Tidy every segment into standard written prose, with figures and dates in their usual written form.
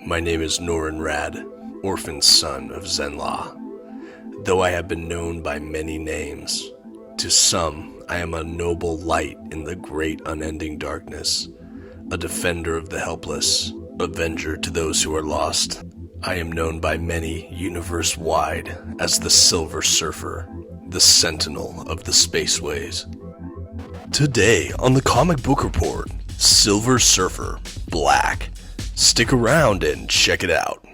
My name is Norin Rad, orphan son of Zenla. Though I have been known by many names, to some I am a noble light in the great unending darkness, a defender of the helpless, avenger to those who are lost. I am known by many universe-wide as the Silver Surfer, the sentinel of the spaceways. Today on the Comic Book Report, Silver Surfer Black. Stick around and check it out.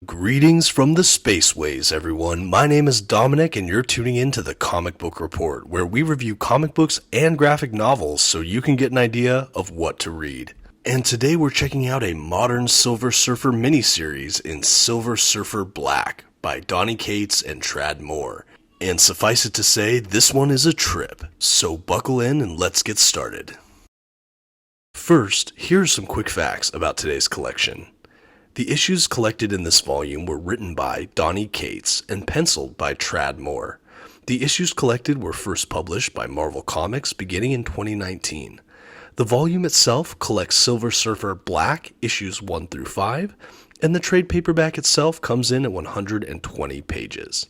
Greetings from the spaceways, everyone. My name is Dominic, and you're tuning in to the Comic Book Report, where we review comic books and graphic novels so you can get an idea of what to read. And today we're checking out a modern Silver Surfer miniseries in Silver Surfer Black by Donny Cates and Tradd Moore. And suffice it to say, this one is a trip, so buckle in and let's get started. First, here's some quick facts about today's collection. The issues collected in this volume were written by Donny Cates and penciled by Tradd Moore. The issues collected were first published by Marvel Comics beginning in 2019. The volume itself collects Silver Surfer Black issues 1 through 5, and the trade paperback itself comes in at 120 pages.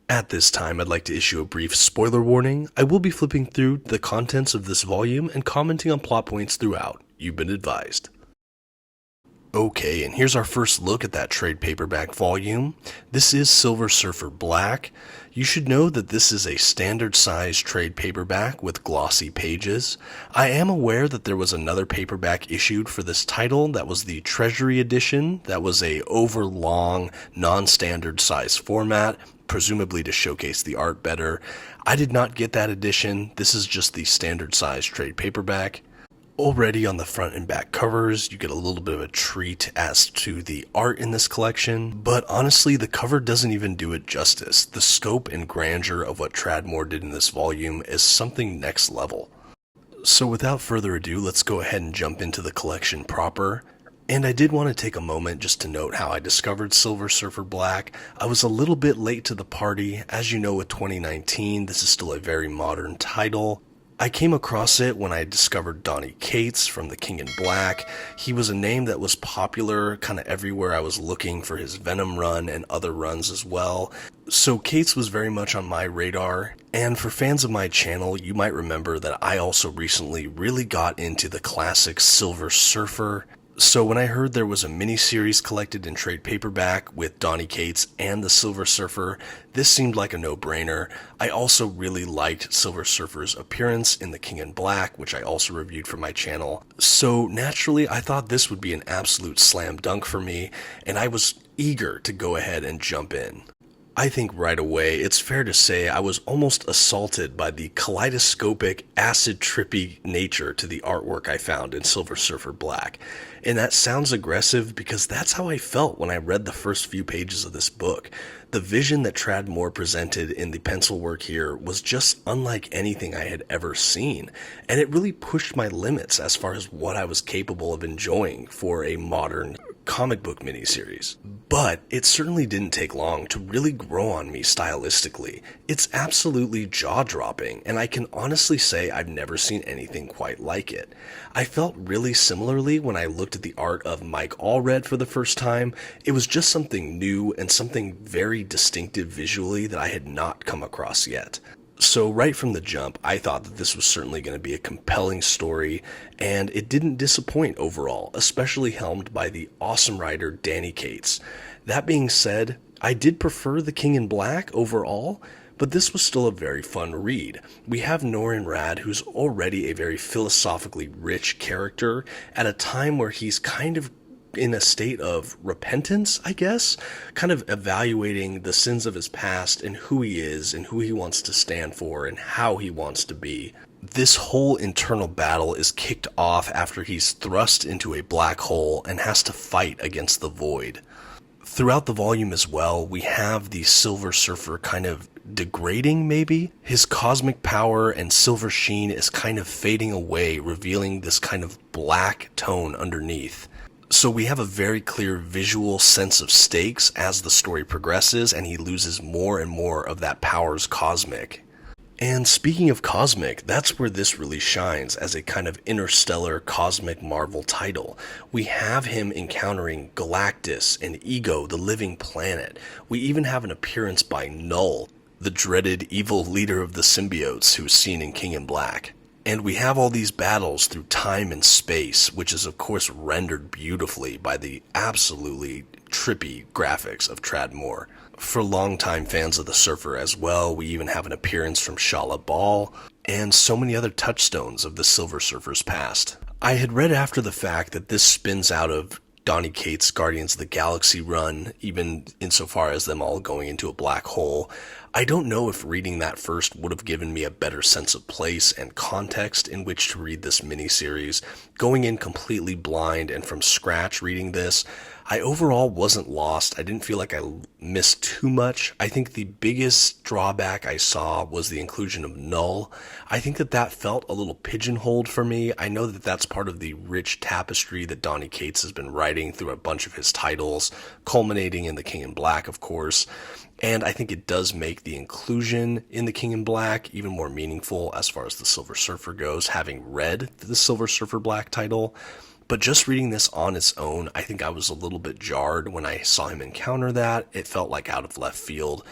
At this time, I'd like to issue a brief spoiler warning. I will be flipping through the contents of this volume and commenting on plot points throughout. You've been advised. Okay, and here's our first look at that trade paperback volume. This is Silver Surfer Black. You should know that this is a standard size trade paperback with glossy pages. I am aware that there was another paperback issued for this title that was the Treasury Edition. That was a overlong, non-standard size format, presumably to showcase the art better. I did not get that edition. This is just the standard size trade paperback. Already on the front and back covers, you get a little bit of a treat as to the art in this collection, but honestly, the cover doesn't even do it justice. The scope and grandeur of what Tradd Moore did in this volume is something next level. So without further ado, let's go ahead and jump into the collection proper. And I did want to take a moment just to note how I discovered Silver Surfer Black. I was a little bit late to the party. As you know, with 2019, this is still a very modern title. I came across it when I discovered Donny Cates from The King in Black. He was a name that was popular kind of everywhere I was looking for his Venom run and other runs as well. So Cates was very much on my radar. And for fans of my channel, you might remember that I also recently really got into the classic Silver Surfer. So when I heard there was a miniseries collected in trade paperback with Donny Cates and the Silver Surfer, this seemed like a no-brainer. I also really liked Silver Surfer's appearance in The King in Black, which I also reviewed for my channel. So naturally, I thought this would be an absolute slam dunk for me, and I was eager to go ahead and jump in. I think right away, it's fair to say I was almost assaulted by the kaleidoscopic, acid-trippy nature to the artwork I found in Silver Surfer Black. And that sounds aggressive because that's how I felt when I read the first few pages of this book. The vision that Tradd Moore presented in the pencil work here was just unlike anything I had ever seen, and it really pushed my limits as far as what I was capable of enjoying for a modern comic book miniseries. But it certainly didn't take long to really grow on me stylistically. It's absolutely jaw-dropping, and I can honestly say I've never seen anything quite like it. I felt really similarly when I looked at the art of Mike Allred for the first time. It was just something new and something very distinctive visually that I had not come across yet. So right from the jump, I thought that this was certainly going to be a compelling story, and it didn't disappoint overall, especially helmed by the awesome writer Donny Cates. That being said, I did prefer The King in Black overall, but this was still a very fun read. We have Norin Rad, who's already a very philosophically rich character, at a time where he's kind of in a state of repentance, I guess, kind of evaluating the sins of his past and who he is and who he wants to stand for and how he wants to be. This whole internal battle is kicked off after he's thrust into a black hole and has to fight against the void. Throughout the volume as well, we have the Silver Surfer kind of degrading, maybe. His cosmic power and silver sheen is kind of fading away, revealing this kind of black tone underneath. So we have a very clear visual sense of stakes as the story progresses, and he loses more and more of that powers cosmic. And speaking of cosmic, that's where this really shines as a kind of interstellar cosmic Marvel title. We have him encountering Galactus and Ego, the living planet. We even have an appearance by Null, the dreaded evil leader of the symbiotes who's seen in King in Black. And we have all these battles through time and space, which is of course rendered beautifully by the absolutely trippy graphics of Tradd Moore. For longtime fans of the Surfer as well, we even have an appearance from Shala Ball, and so many other touchstones of the Silver Surfer's past. I had read after the fact that this spins out of Donny Cates' Guardians of the Galaxy run, even insofar as them all going into a black hole. I don't know if reading that first would have given me a better sense of place and context in which to read this miniseries. Going in completely blind and from scratch reading this, I overall wasn't lost. I didn't feel like I missed too much. I think the biggest drawback I saw was the inclusion of Null. I think that felt a little pigeonholed for me. I know that that's part of the rich tapestry that Donny Cates has been writing through a bunch of his titles, culminating in The King in Black, of course. And I think it does make the inclusion in The King in Black even more meaningful as far as the Silver Surfer goes, having read the Silver Surfer Black title. But just reading this on its own, I think I was a little bit jarred when I saw him encounter that. It felt like out of left field.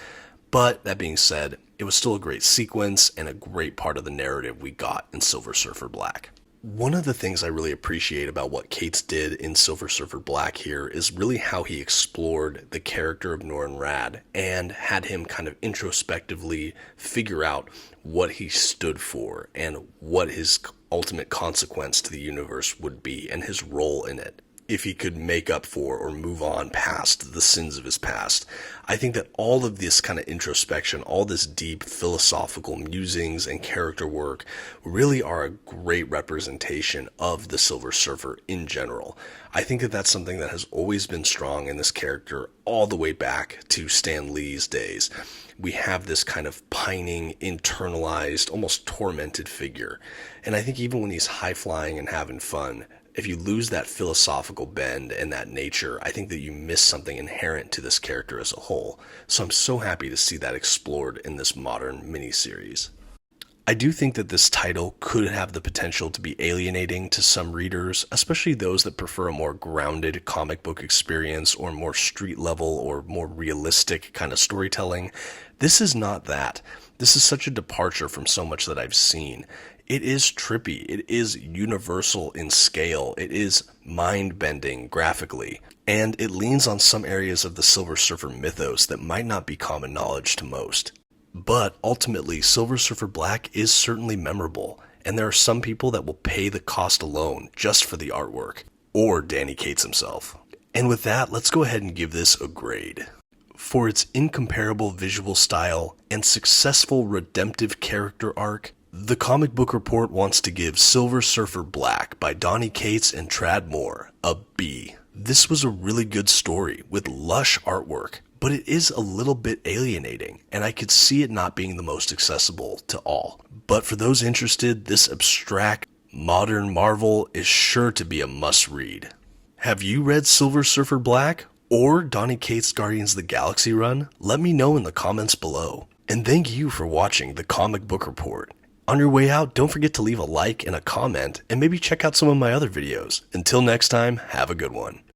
But that being said, it was still a great sequence and a great part of the narrative we got in Silver Surfer Black. One of the things I really appreciate about what Cates did in Silver Surfer Black here is really how he explored the character of Norrin Radd and had him kind of introspectively figure out what he stood for and what his ultimate consequence to the universe would be and his role in it, if he could make up for or move on past the sins of his past. I think that all of this kind of introspection, all this deep philosophical musings and character work really are a great representation of the Silver Surfer in general. I think that that's something that has always been strong in this character all the way back to Stan Lee's days. We have this kind of pining, internalized, almost tormented figure. And I think even when he's high-flying and having fun, if you lose that philosophical bend and that nature, I think that you miss something inherent to this character as a whole. So I'm so happy to see that explored in this modern miniseries. I do think that this title could have the potential to be alienating to some readers, especially those that prefer a more grounded comic book experience or more street level or more realistic kind of storytelling. This is not that. This is such a departure from so much that I've seen. It is trippy, it is universal in scale, it is mind-bending graphically, and it leans on some areas of the Silver Surfer mythos that might not be common knowledge to most. But ultimately, Silver Surfer Black is certainly memorable, and there are some people that will pay the cost alone just for the artwork, or Donny Cates himself. And with that, let's go ahead and give this a grade. For its incomparable visual style and successful redemptive character arc, The Comic Book Report wants to give Silver Surfer Black by Donny Cates and Tradd Moore a B. This was a really good story with lush artwork, but it is a little bit alienating, and I could see it not being the most accessible to all. But for those interested, this abstract, modern Marvel is sure to be a must-read. Have you read Silver Surfer Black or Donny Cates' Guardians of the Galaxy run? Let me know in the comments below. And thank you for watching The Comic Book Report. On your way out, don't forget to leave a like and a comment, and maybe check out some of my other videos. Until next time, have a good one.